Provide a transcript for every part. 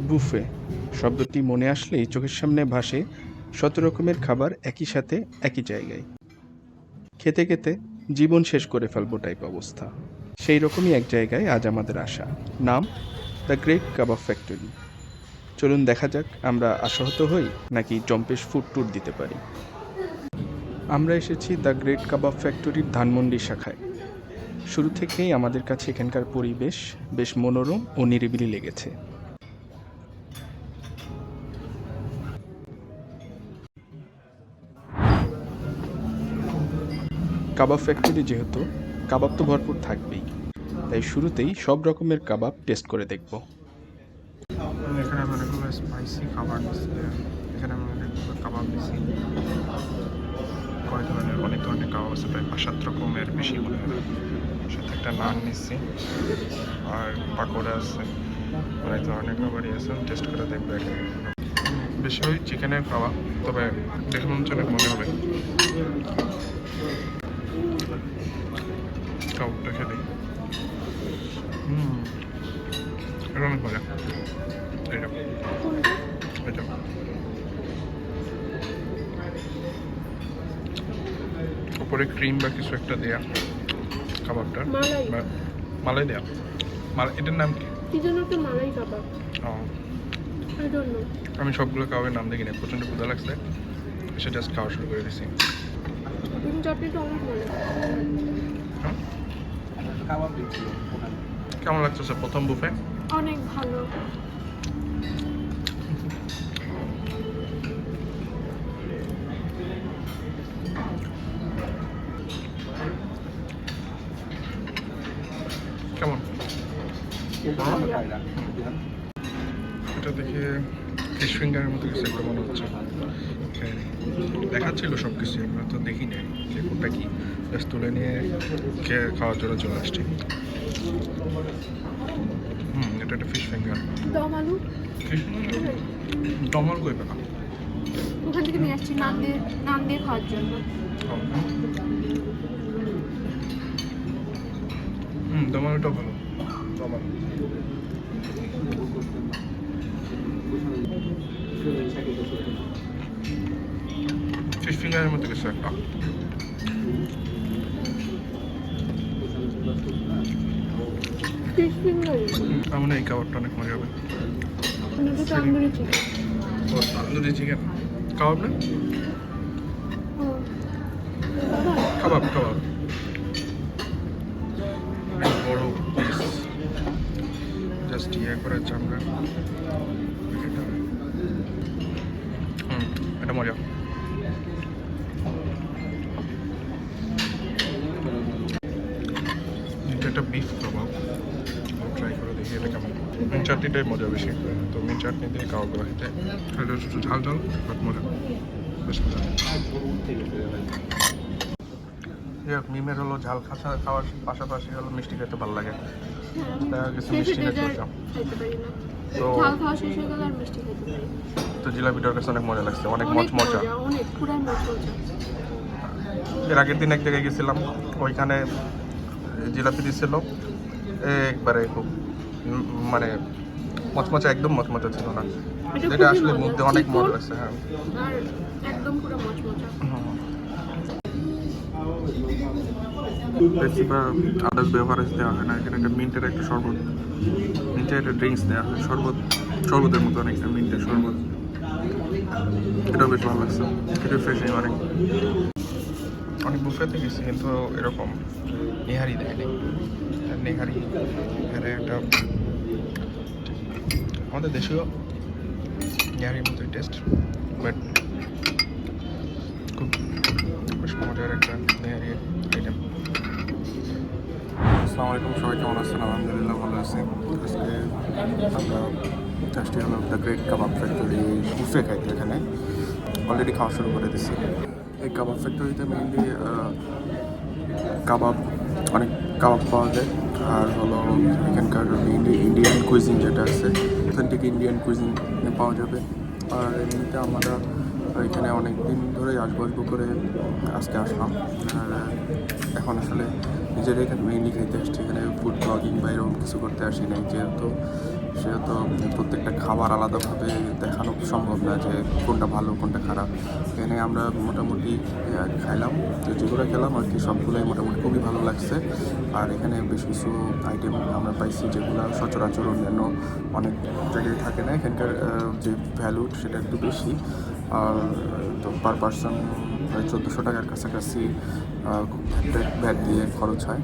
Buffet শব্দটি মনে আসলেই চোখের সামনে ভাসে শত রকমের খাবার একই সাথে একই জায়গায়। খেতে খেতে জীবন শেষ করে ফেলবো টাইপ অবস্থা। সেই রকমই এক জায়গায় আজ আমাদের আসা। নাম দ্য গ্রেট কাবাব ফ্যাক্টরি। চলুন দেখা যাক আমরা আশাহত হই নাকি জম্পেশ ফুড ট্যুর দিতে পারি। আমরা এসেছি দ্য গ্রেট কাবাব ফ্যাক্টরির ধানমন্ডি শাখায়। শুরু থেকেই আমাদের কাছে এখানকার পরিবেশ বেশ মনোরম ও নিরিবিলি লেগেছে। কাবাব ফ্যাক্টরি যেহেতু, কাবাব তো ভরপুর থাকবেই, তাই শুরুতেই সব রকমের কাবাব টেস্ট করে দেখব। এখানে আমি অনেকগুলো স্পাইসি খাবার নিচ্ছি। এখানে আমি অনেকগুলো কাবাব নিচ্ছি। অনেক ধরনের কাবাব আছে, প্রায় 5-7 রকমের বেশি মনে হয়। সাথে একটা নান নিচ্ছি আর পাকোড়া আছে। অনেক ধরনের খাবারই আছে, টেস্ট করে দেখবো। বেশি ওই চিকেনের কাবাব, তবে দেখে মনে হচ্ছে অনেক মজা হবে। কাবাবটা খেলে এটা অনেক মজা। এটা উপরে ক্রিম বা কিছু একটা দেয়া কাবাবটা, মালাই দেয়া। এটার নাম কি যেন একটা মালাই কাবাব। আমি সবগুলো কাবাবের নাম দেখি না, প্রচণ্ড ক্ষুধা লাগছে, সে জাস্ট খাওয়া শুরু করে দিছি। কেমন লাগছে প্রথম বুফে? অনেক ভালো। কেমন? এটা দেখে ফিশ ফিঙ্গারের মতো কিছু একটা মনে হচ্ছে। দেখাচ্ছিল সব কিছু, আমরা তো দেখি নাই যে কোনটা কি, জাস্ট তুলে নিয়ে খেয়ে খাওয়ার জন্য চলে আসছি। এটা একটা ফিশ ফিঙ্গার। দম আলু কই পেলাম? ওখান থেকে নিয়ে আসছি নান দিয়ে খাওয়ার জন্য। দম আলুটাও ভালো। দম আলু ফিশ ফিঙ্গারের মতো কিছু একটা। আমার এই কাবাবটা অনেক মজা হবে। তান্দুরি চিকেন কাবাব না? কাবাব কাবাব বড় পিস, জাস্ট ইয়ে করে চামড়া। এটা মজা। এটা বিফ কাবাব, ট্রাই করে দেখি এটা কেমন। মিন চাটনিটাই মজা বেশি, তো মিন চাটনি দিয়ে কাবাবগুলো খেতে এটা একটু ঝাল ঝাল, বাট মজা, বেশ মজা। মিমের হলো ঝাল খাওয়ার পাশাপাশি হলো মিষ্টি খেতে ভালো লাগে, কিছু মিষ্টি তো তো জিলাপিটার কাছে অনেক মজা লাগছে, অনেক মচমচা। এর আগের দিন এক জায়গায় গেছিলাম, ওইখানে জিলাপি দিচ্ছিল একবারে খুব মানে মচমচা, একদম মচমচা ছিল না, যেটা আসলে মধ্যে অনেক মজা লাগছে। হ্যাঁ একদম পুরো মচমচা। পেপসি বা আদার্স বেভারেজ দেওয়া হয় না, এখানে একটা মিন্টের একটা শরবত, মিন্টের একটা ড্রিঙ্কস দেওয়া হয়, শরবতের মতো অনেকটা মিন্টের শরবত, এটাও বেশ ভালো লাগছে, এটা রিফ্রেশিং অনেক বুফেতে গেছি কিন্তু এরকম নেহারি দেয়নি। নেহারি এখানে একটা আমাদের দেশীয় নেহারির মতোই টেস্ট, বাট খুব বেশ মজার একটা নেহারি আইটেম। আসসালামু আলাইকুম, সবাই কেমন আছেন? আলহামদুলিল্লাহ ভালো আছি। আজকে আমরা জাস্ট হলো the great kebab factory buffet খাইতে এখানে অলরেডি খাওয়া শুরু করে দিছি। এই কাবাব ফ্যাক্টরিতে মেইনলি কাবাব, অনেক কাবাব পাওয়া যায়, আর হলো এখানকার মেইনলি ইন্ডিয়ান কুইজিন যেটা আছে, অথেন্টিক ইন্ডিয়ান কুইজিন পাওয়া যাবে। আর এমনিতে আমরা এখানে অনেক দিন ধরেই আসবো করে আজকে আসলাম, আর এখন আসলে নিজেরাই মেইনলি খেতে আসছি, এখানে ফুড ব্লগিং বা এরকম কিছু করতে আসি নাই, যেহেতু সেহেতু প্রত্যেকটা খাবার আলাদাভাবে দেখানো সম্ভব না যে কোনটা ভালো কোনটা খারাপ। এখানে আমরা মোটামুটি খাইলাম, তো যেগুলো খেলাম আর কি সবগুলোই মোটামুটি খুবই ভালো লাগছে। আর এখানে বেশ কিছু আইটেম আমরা পাইছি যেগুলো সচরাচর অন্যান্য অনেক জায়গায় থাকে না। এখানকার যে ভ্যালু সেটা একটু বেশি। আর তো পার পারসন প্রায় 1400 টাকার কাছাকাছি ভ্যাট দিয়ে খরচ হয়।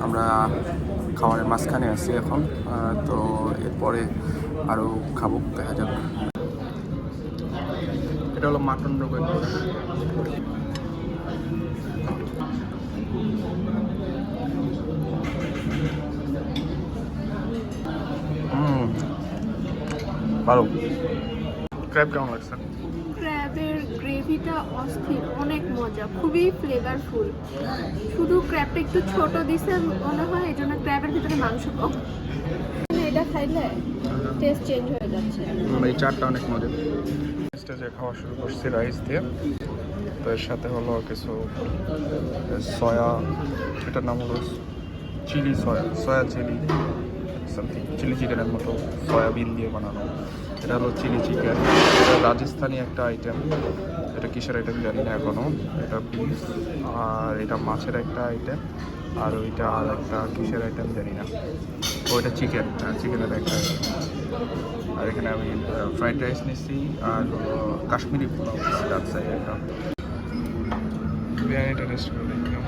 আমরা খাবারের মাঝখানে আছি এখন, তো এরপরে আরও খাবো, দেখা যাবে। এটা হলো মাটন রোগের গোশ। ভালো। ক্র্যাব কেমন লাগছে? ক্র্যাবের গ্রেভিটা অস্থির, অনেক মজা, খুবই ফ্লেভারফুল। শুধু ক্র্যাবটা একটু ছোট দিছে মনে হয়, এই জন্য ক্র্যাবের ভিতরে মাংস কম। এটা খাইলে টেস্ট চেঞ্জ হয়ে যাচ্ছে। এই চাটটা অনেক মজা। স্টেজে খাওয়া শুরু করছি রাইস দিয়ে, তো এর সাথে হলো কিছু সয়া, এটার নাম হলো chilli soya chilli something, chilli চিকেনের মতো সয়াবিন দিয়ে বানানো। এটা হলো চিলি চিকেন, এটা রাজস্থানি একটা আইটেম, এটা কিসের আইটেম জানি না এখনও। এটা বিফ, আর এটা মাছের একটা আইটেম, আর ওইটা আর একটা কিসের আইটেম জানি না। ওইটা চিকেন, চিকেনের একটা আইটেম। আর এখানে আমি ফ্রাইড রাইস নিচ্ছি, আর কাশ্মীরি পোলাও নিচ্ছি ডান সাইড একটা। বিরিয়ানিটা টেস্ট করে দেখলাম,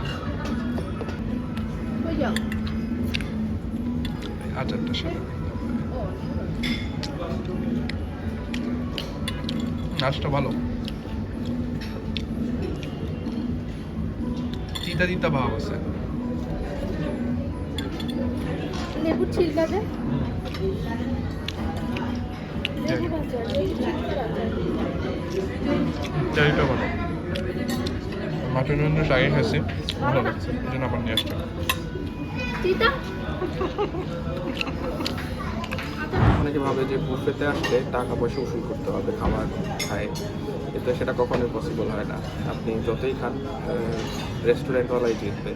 আচারটার সাথে নাচটা ভালো, তিতা তিতা ভাব আছে। লেবুর ছিলকা দে। চারিটা ভালো, মাটন রান্নার আগে খাচ্ছি, ভালো লাগছে, এই জন্য আবার নিয়ে আসলাম। অনেকে ভাবে যে বুফেতে আসলে টাকা পয়সা উসুল করতে হবে খাবার খায়, কিন্তু সেটা কখনোই পসিবল হয় না। আপনি যতই খান, রেস্টুরেন্টওয়ালাই জিতবে।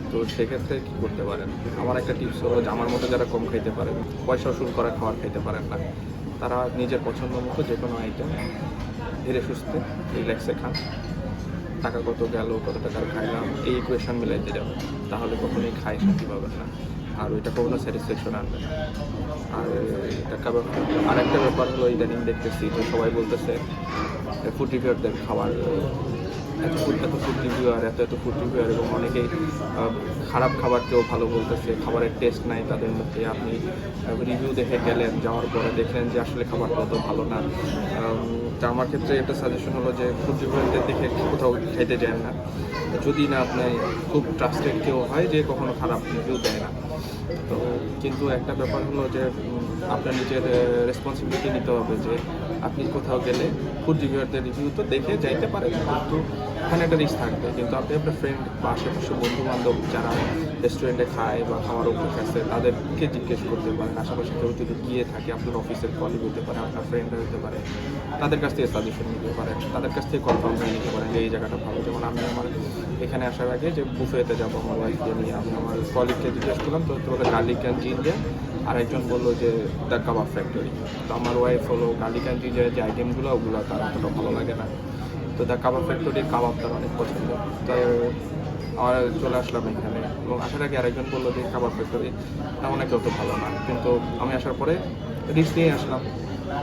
তো সেক্ষেত্রে কী করতে পারেন, আমার একটা টিপস হলো যে আমার মতো যারা কম খাইতে পারেন, পয়সা উসুল করা খাবার খাইতে পারেন না, তারা নিজের পছন্দ মতো যে কোনো আইটেম ধীরে সুস্থে রিল্যাক্সে খান। টাকা কত গেল, কত টাকার খাইলাম, এই ইকুয়েশন মিলাইতে যাবেন, তাহলে কখনোই খাই শান্তি পাবেন না, আর ওইটা কখনো স্যাটিসফ্যাকশন আনবে না। আর এটা কাবাব। আর একটা ব্যাপার হলো ইদানিং দেখতেছি যে সবাই বলতেছে ফুড রিভিউয়ারদের খাবার, এত ফুড রিভিউয়ার, এত ফুড রিভিউয়ার, এবং অনেকেই খারাপ খাবারকেও ভালো বলতেছে, খাবারের টেস্ট নাই তাদের মধ্যে। আপনি রিভিউ দেখে গেলেন, যাওয়ার পরে দেখলেন যে আসলে খাবারটা অত ভালো না। তা আমার ক্ষেত্রে একটা সাজেশন হলো যে ফুড রিভিউয়ারদের দেখে কোথাও খাইতে যায় না, যদি না আপনি খুব ট্রাস্টেড কেউ হয় যে কখনো খারাপ রিভিউ দেয় না। তো কিন্তু একটা ব্যাপার হলো যে আপনার নিজের রেসপন্সিবিলিটি নিতে হবে যে আপনি কোথাও গেলে ফুড রিভিউয়ারদের রিভিউ তো দেখে যাইতে পারেন, কিন্তু ওখানে একটা রিস্ক থাকবে। কিন্তু আপনি আপনার ফ্রেন্ড বা আশেপাশে বন্ধু বান্ধব যারা রেস্টুরেন্টে খায় বা খাওয়ার অভ্যাস আছে তাদেরকে জিজ্ঞেস করতে পারেন। আশেপাশে কেউ যদি গিয়ে থাকে, আপনার অফিসের কলিগ হতে পারে, আপনার ফ্রেন্ড হতে পারে, তাদের কাছ থেকে সাজেশন নিতে পারেন, তাদের কাছ থেকে কনফার্ম হয়ে নিতে পারেন যে এই জায়গাটা ভালো। যেমন আমি আমার এখানে আসার আগে যে বুফেতে যাবো আমার ওয়াইফকে নিয়ে, আমি আমার কলিগকে জিজ্ঞেস করলাম, তো বলে গার্লিক অ্যান্ড জিঞ্জার, আর একজন বললো যে দ্য কাবাব ফ্যাক্টরি। তো আমার ওয়াইফ হলো গার্লিক অ্যান্ড জিঞ্জারের যে আইটেমগুলো ওগুলো তার অতটা ভালো লাগে না, তো দ্য কাবাব ফ্যাক্টরির কাবাব তার অনেক পছন্দ। তো আমার চলে আসলাম এখানে, এবং আসার আগে আরেকজন বললো যে কাবাব ফ্যাক্টরি তেমন একটা অত ভালো না, কিন্তু আমি আসার পরে রিস্ক নিয়ে আসলাম।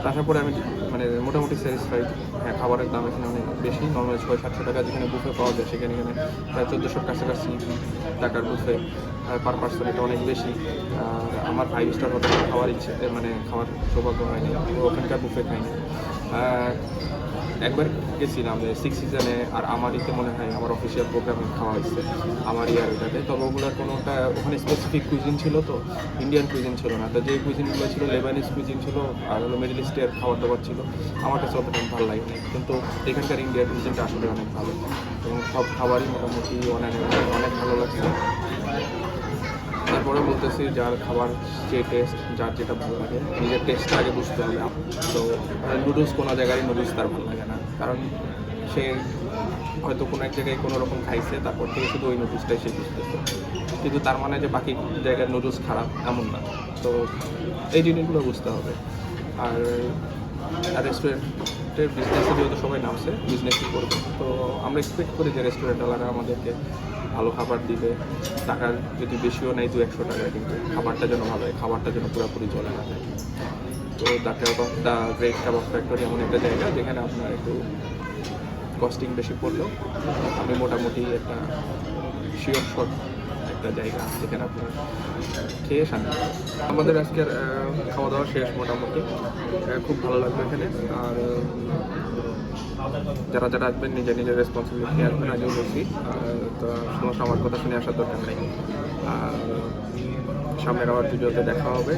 আসার পরে আমি মানে মোটামুটি স্যাটিসফাইড। হ্যাঁ, খাবারের দাম এখানে অনেক বেশি, নর্মালি 600-700 টাকা যেখানে বুফে পাওয়া যায়, সেখানে প্রায় 1400 কাছাকাছি টাকার বুফে পার পার্সন, এটা অনেক বেশি। আর আমার 5 স্টার হোটেলে খাওয়ার ইচ্ছে, মানে খাওয়ার সৌভাগ্য হয়নি, ওখানকার বুফে খাইনি। একবার গেছিলাম 6 সিজনে, আর আমার ইতে মনে হয় আমার অফিসিয়াল প্রোগ্রামে খাওয়া হয়েছে আমার ইয়ার ওইটাতে। তবে ওগুলোর কোনোটা ওখানে স্পেসিফিক কুইজিন ছিল, তো ইন্ডিয়ান কুইজিন ছিল না। তো যে কুইজিনগুলো ছিল লেবানিজ কুইজিন ছিল, আর হলো মিডল ইস্টের খাবার দাবার ছিল, আমার কাছে অতটা ভালো লাগেনি। কিন্তু এখানকার ইন্ডিয়ান কুইজিনটা আসলে অনেক ভালো, এবং সব খাবারই মোটামুটি অনেক ভালো লাগছে। তারপরে বলতেছি যার খাবার যে টেস্ট, যার যেটা ভালো লাগে, নিজের টেস্টটা আগে বুঝতে হবে। তো নুডলস কোনো জায়গায় নুডলস তার ভালো লাগে না, কারণ সে হয়তো কোনো এক জায়গায় কোনো রকম খাইছে, তারপর থেকে শুধু ওই নুডলসটাই সে বুঝতেছে, কিন্তু তার মানে যে বাকি জায়গার নুডলস খারাপ এমন না। তো এই জিনিসগুলো বুঝতে হবে। আর রেস্টুরেন্টের বিজনেসে যেহেতু সবাই নামছে, বিজনেসই করবে, তো আমরা এক্সপেক্ট করি যে রেস্টুরেন্টওয়ালারা আমাদেরকে ভালো খাবার দিবে। টাকা যদি বেশিও নেয় 200-100 টাকা, কিন্তু খাবারটা যেন ভালো হয়, খাবারটা যেন পুরোপুরি চলে না যায়। তো দ্য গ্রেট কাবাব ফ্যাক্টরি এমন একটা জায়গা যেখানে আপনার একটু কস্টিং বেশি পড়লেও আমি মোটামুটি একটা শিওর শট একটা জায়গা যেখানে আপনার খেয়ে শান্তি পাবেন। আমাদের আজকের খাওয়া দাওয়া শেষ মোটামুটি, খুব ভালো লাগলো এখানে। আর যারা যারা আসবেন নিজের রেসপন্সিবিলিটি নিয়ে আসবেন, আগেও বলছি। তো সমস্ত আমার কথা শুনে আসার দরকার নেই। আর সামনের আবার ভিডিওতে দেখা হবে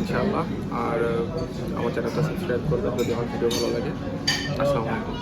ইনশাআল্লাহ। আর আমার চ্যানেলটা সাবস্ক্রাইব করবেন যদি আমার ভিডিও ভালো লাগে। আসসালামু আলাইকুম।